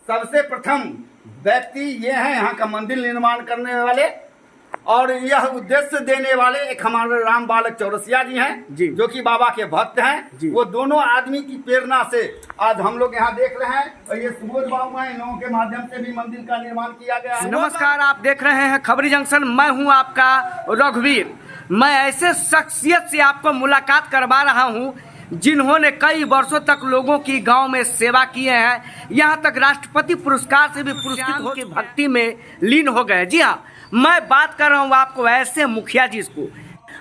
सबसे प्रथम व्यक्ति ये हैं यहाँ का मंदिर निर्माण करने वाले और यह उद्देश्य देने वाले एक हमारे राम बालक चौरसिया जी हैं जी। जो कि बाबा के भक्त हैं। वो दोनों आदमी की प्रेरणा से आज हम लोग यहाँ देख रहे हैं और ये सुबोध बाबू हैं, इन लोगों के माध्यम से भी मंदिर का निर्माण किया गया है। नमस्कार, आप देख रहे हैं खबरी जंक्शन। मैं हूं आपका रघुवीर। मैं ऐसे शख्सियत से आपको मुलाकात करवा रहा हूं जिन्होंने कई वर्षों तक लोगों की गांव में सेवा किए हैं, यहां तक राष्ट्रपति पुरस्कार से भी पुरस्कृत हो के भक्ति में लीन हो गए। जी हाँ, मैं बात कर रहा हूं आपको ऐसे मुखिया जी को।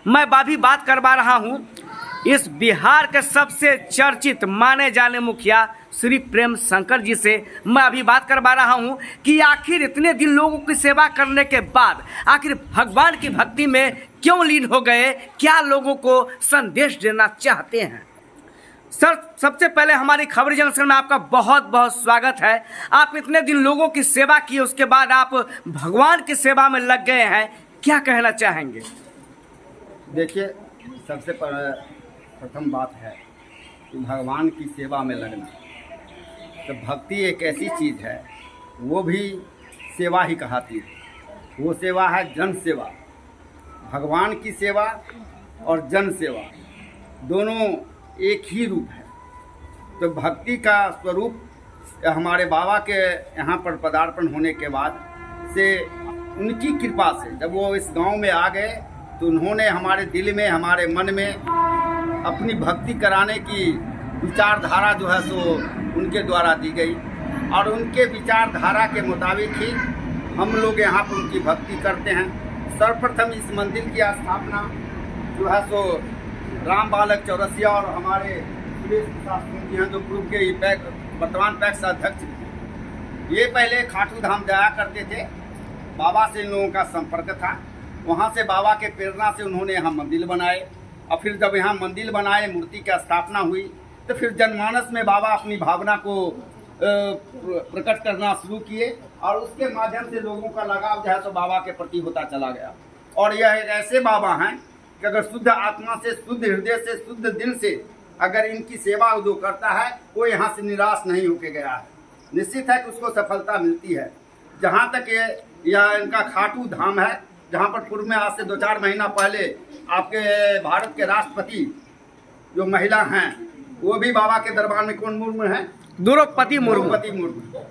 मैं भी बात करवा रहा हूं इस बिहार के सबसे चर्चित माने जाने मुखिया श्री प्रेम शंकर जी से। मैं अभी बात करवा रहा हूं कि आखिर इतने दिन लोगों की सेवा करने के बाद आखिर भगवान की भक्ति में क्यों लीन हो गए, क्या लोगों को संदेश देना चाहते हैं। सर, सबसे पहले हमारी खबरी जंक्शन में आपका बहुत बहुत स्वागत है। आप इतने दिन लोगों की सेवा की, उसके बाद आप भगवान की सेवा में लग गए हैं, क्या कहना चाहेंगे। देखिए, सबसे प्रथम बात है कि भगवान की सेवा में लगना, तो भक्ति एक ऐसी चीज़ है, वो भी सेवा ही कहलाती है। वो सेवा है जन सेवा। भगवान की सेवा और जन सेवा दोनों एक ही रूप है। तो भक्ति का स्वरूप हमारे बाबा के यहाँ पर पदार्पण होने के बाद से उनकी कृपा से जब वो इस गांव में आ गए तो उन्होंने हमारे दिल में, हमारे मन में अपनी भक्ति कराने की विचारधारा जो है सो उनके द्वारा दी गई और उनके विचारधारा के मुताबिक ही हम लोग यहाँ पर उनकी भक्ति करते हैं। सर्वप्रथम इस मंदिर की स्थापना जो है सो राम बालक चौरसिया और हमारे सुरेश प्रसाद सिंह जी हैं, जो पूर्व के वर्तमान पैक्स अध्यक्ष हैं। ये पहले खाटू धाम जाया करते थे, बाबा से इन लोगों का संपर्क था। वहाँ से बाबा के प्रेरणा से उन्होंने यहाँ मंदिर बनाए और फिर जब यहाँ मंदिर बनाए, मूर्ति की स्थापना हुई, तो फिर जनमानस में बाबा अपनी भावना को प्रकट करना शुरू किए और उसके माध्यम से लोगों का लगाव जो है तो बाबा के प्रति होता चला गया। और यह एक ऐसे बाबा हैं कि अगर शुद्ध आत्मा से, शुद्ध हृदय से, शुद्ध दिल से अगर इनकी सेवा जो करता है वो यहाँ से निराश नहीं होके गया है। निश्चित है कि उसको सफलता मिलती है। जहाँ तक यह इनका खाटू धाम है, जहाँ पर पूर्व में आज से 2-4 महीना पहले आपके भारत के राष्ट्रपति जो महिला हैं वो भी बाबा के दरबार में, कौन मुर्मू हैं, द्रौपदी मुर्मू,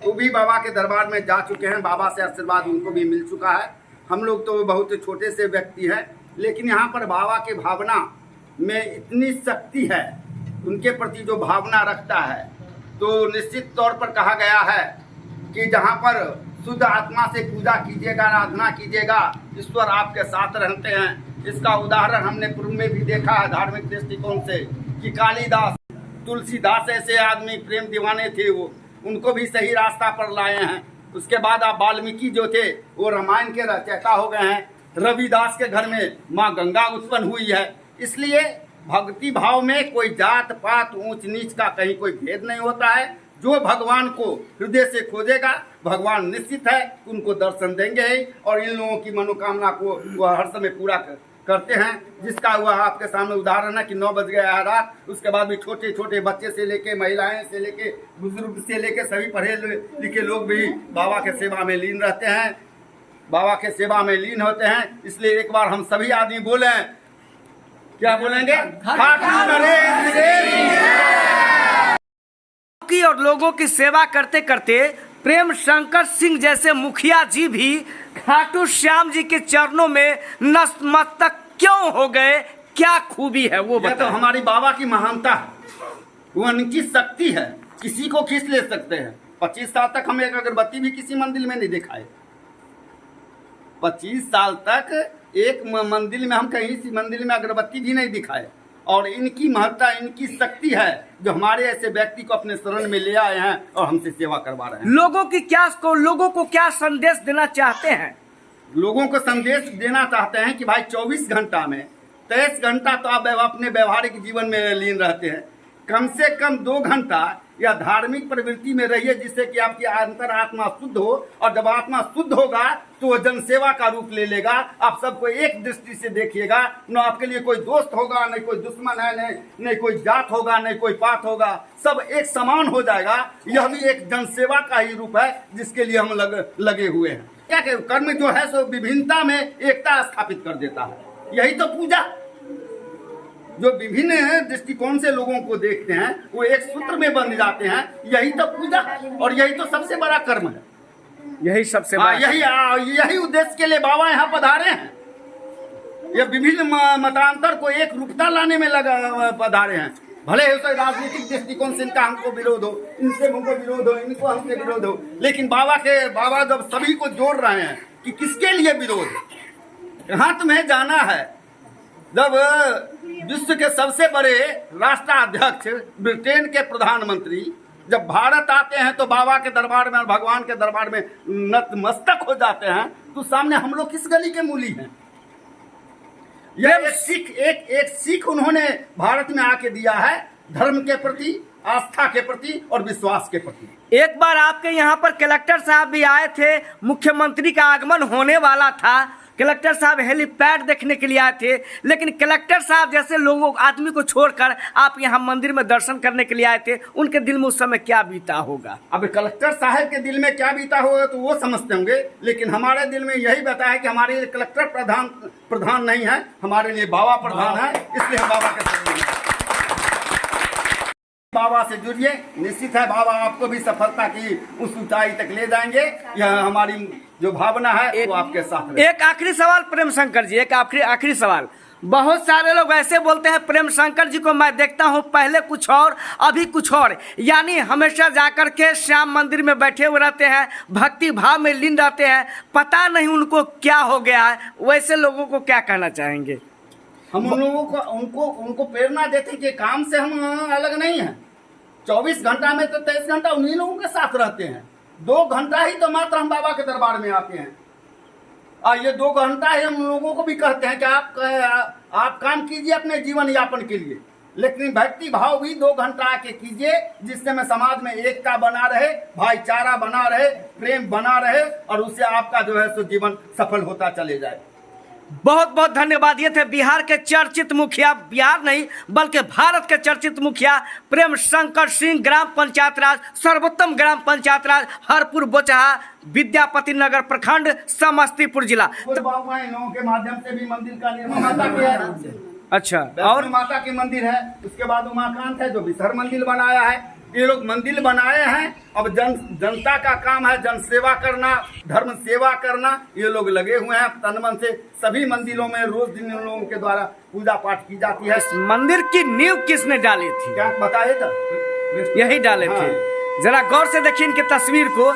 वो भी बाबा के दरबार में जा चुके हैं। बाबा से आशीर्वाद उनको भी मिल चुका है। हम लोग तो बहुत छोटे से व्यक्ति हैं, लेकिन यहाँ पर बाबा के भावना में इतनी शक्ति है, उनके प्रति जो भावना रखता है, तो निश्चित तौर पर कहा गया है कि जहाँ पर शुद्ध आत्मा से पूजा कीजिएगा, आराधना कीजिएगा, ईश्वर आपके साथ रहते हैं। इसका उदाहरण हमने पूर्व में भी देखा है धार्मिक दृष्टिकोण से कि कालिदास, तुलसीदास ऐसे आदमी प्रेम दीवाने थे, वो उनको भी सही रास्ता पर लाए हैं। उसके बाद आप वाल्मीकि जो थे वो रामायण के रचयिता हो गए हैं। रविदास के घर में माँ गंगा उत्पन्न हुई है। इसलिए भक्ति भाव में कोई जात पात, ऊंच नीच का कहीं कोई भेद नहीं होता है। जो भगवान को हृदय से खोजेगा, भगवान निश्चित है उनको दर्शन देंगे ही और इन लोगों की मनोकामना को वह हर समय पूरा करते हैं। जिसका हुआ आपके सामने उदाहरण है कि 9 बज गया है रात, उसके बाद भी छोटे छोटे बच्चे से लेके, महिलाएं से लेके, बुजुर्ग से लेके सभी पढ़े लिखे लोग भी बाबा के सेवा में लीन रहते हैं, बाबा के सेवा में लीन होते हैं। इसलिए एक बार हम सभी आदमी बोले, क्या बोलेंगे, और लोगों की सेवा करते करते प्रेम शंकर सिंह जैसे मुखिया जी भी खाटू श्याम जी के चरणों में नतमस्तक क्यों हो गए, क्या खूबी है वो बताओ। तो हमारी बाबा की महानता है, वो उनकी शक्ति है, किसी को खींच ले सकते हैं। 25 साल तक हम एक अगरबत्ती भी किसी मंदिर में नहीं दिखाए। 25 साल तक एक मंदिर में हम कहीं सी मंदिर में अगरबत्ती भी नहीं दिखाए। और इनकी महत्ता, इनकी शक्ति है जो हमारे ऐसे व्यक्ति को अपने शरण में ले आए हैं और हमसे सेवा करवा रहे हैं। लोगों को क्या संदेश देना चाहते हैं। लोगों को संदेश देना चाहते हैं कि भाई 24 घंटा में 23 घंटा तो आप अपने व्यवहारिक जीवन में लीन रहते हैं, कम से कम 2 घंटा या धार्मिक प्रवृत्ति में रहिए, जिससे कि आपकी अंतर आत्मा शुद्ध हो। और जब आत्मा शुद्ध होगा तो वह जनसेवा का रूप ले लेगा। आप सबको एक दृष्टि से देखिएगा, न आपके लिए कोई दोस्त होगा, न कोई दुश्मन है, न कोई जात होगा, न कोई पात होगा, सब एक समान हो जाएगा। यह भी एक जनसेवा का ही रूप है जिसके लिए हम लगे हुए हैं। क्या कर्म जो है सो विभिन्नता में एकता स्थापित कर देता है। यही तो पूजा, जो विभिन्न दृष्टिकोण से लोगों को देखते हैं वो एक सूत्र में बन जाते हैं। यही तो पूजा और यही तो सबसे बड़ा कर्म है। यही सबसे बड़ा यही उद्देश्य के लिए बाबा यहाँ पधारे हैं। ये विभिन्न मतांतर को एक रूपता लाने में पधारे हैं। भले ही उसे राजनीतिक दृष्टिकोण से इनका हमको विरोध हो, इनसे हमको विरोध हो, इनको हमसे विरोध हो, लेकिन बाबा जब सभी को जोड़ रहे हैं कि किसके लिए विरोध, कहाँ तुम्हें जाना है। जब विश्व के सबसे बड़े राष्ट्राध्यक्ष ब्रिटेन के प्रधानमंत्री जब भारत आते हैं तो बाबा के दरबार में और भगवान के दरबार में नतमस्तक हो जाते हैं, तो सामने हम लोग किस गली के मूली हैं। यह एक सीख उन्होंने भारत में आके दिया है, धर्म के प्रति, आस्था के प्रति और विश्वास के प्रति। एक बार आपके यहाँ पर कलेक्टर साहब भी आए थे, मुख्यमंत्री का आगमन होने वाला था, कलेक्टर साहब हेलीपैड देखने के लिए आए थे, लेकिन कलेक्टर साहब जैसे लोगों आदमी को छोड़कर आप यहाँ मंदिर में दर्शन करने के लिए आए थे, उनके दिल में उस समय क्या बीता होगा। अब कलेक्टर साहब के दिल में क्या बीता होगा तो वो समझते होंगे, लेकिन हमारे दिल में यही बता है कि हमारे लिए कलेक्टर प्रधान नहीं है, हमारे लिए बाबा प्रधान है। इसलिए हम बाबा के साथ बाबा से जुड़िए, निश्चित है बाबा आपको भी सफलता की उस ऊंचाई तक ले जाएंगे। यह हमारी जो भावना है वो आपके साथ है। एक आखिरी सवाल प्रेम शंकर जी, एक आखिरी सवाल। बहुत सारे लोग ऐसे बोलते हैं प्रेम शंकर जी को मैं देखता हूँ पहले कुछ और अभी कुछ और, यानी हमेशा जाकर के श्याम मंदिर में बैठे हुए रहते हैं, भक्ति भाव में लीन रहते हैं, पता नहीं उनको क्या हो गया है। वैसे लोगों को क्या कहना चाहेंगे? हम उन लोगों को उनको प्रेरणा देते कि काम से हम अलग नहीं हैं। 24 घंटा में तो 23 घंटा उन्हीं लोगों के साथ रहते हैं। 2 घंटा ही तो मात्र हम बाबा के दरबार में आते हैं। ये 2 घंटा ही हम लोगों को भी कहते हैं कि आप काम कीजिए अपने जीवन यापन के लिए, लेकिन भक्ति भाव भी 2 घंटा आके कीजिए, जिससे में समाज में एकता बना रहे, भाईचारा बना रहे, प्रेम बना रहे और उससे आपका जो है सो जीवन सफल होता चले जाए। बहुत बहुत धन्यवाद। ये थे बिहार के चर्चित मुखिया, बिहार नहीं बल्कि भारत के चर्चित मुखिया प्रेम शंकर सिंह, ग्राम पंचायत राज सर्वोत्तम ग्राम पंचायत राज हरपुर बोचहा, विद्यापति नगर प्रखंड, समस्तीपुर जिला। बाबा इन लोगों के माध्यम से भी मंदिर का निर्माण माता के है। अच्छा, और माता के मंदिर है, उसके बाद उमाकांत है जो विसर मंदिर बनाया है। ये लोग मंदिर बनाए हैं। अब जनता का काम है जन सेवा करना, धर्म सेवा करना। ये लोग लगे हुए हैं तन मन से। सभी मंदिरों में रोज दिन इन लोगों के द्वारा पूजा पाठ की जाती है। इस मंदिर की नींव किसने डाली थी? क्या बताए था? यही डाले थे। जरा गौर से देखिए इनकी तस्वीर को।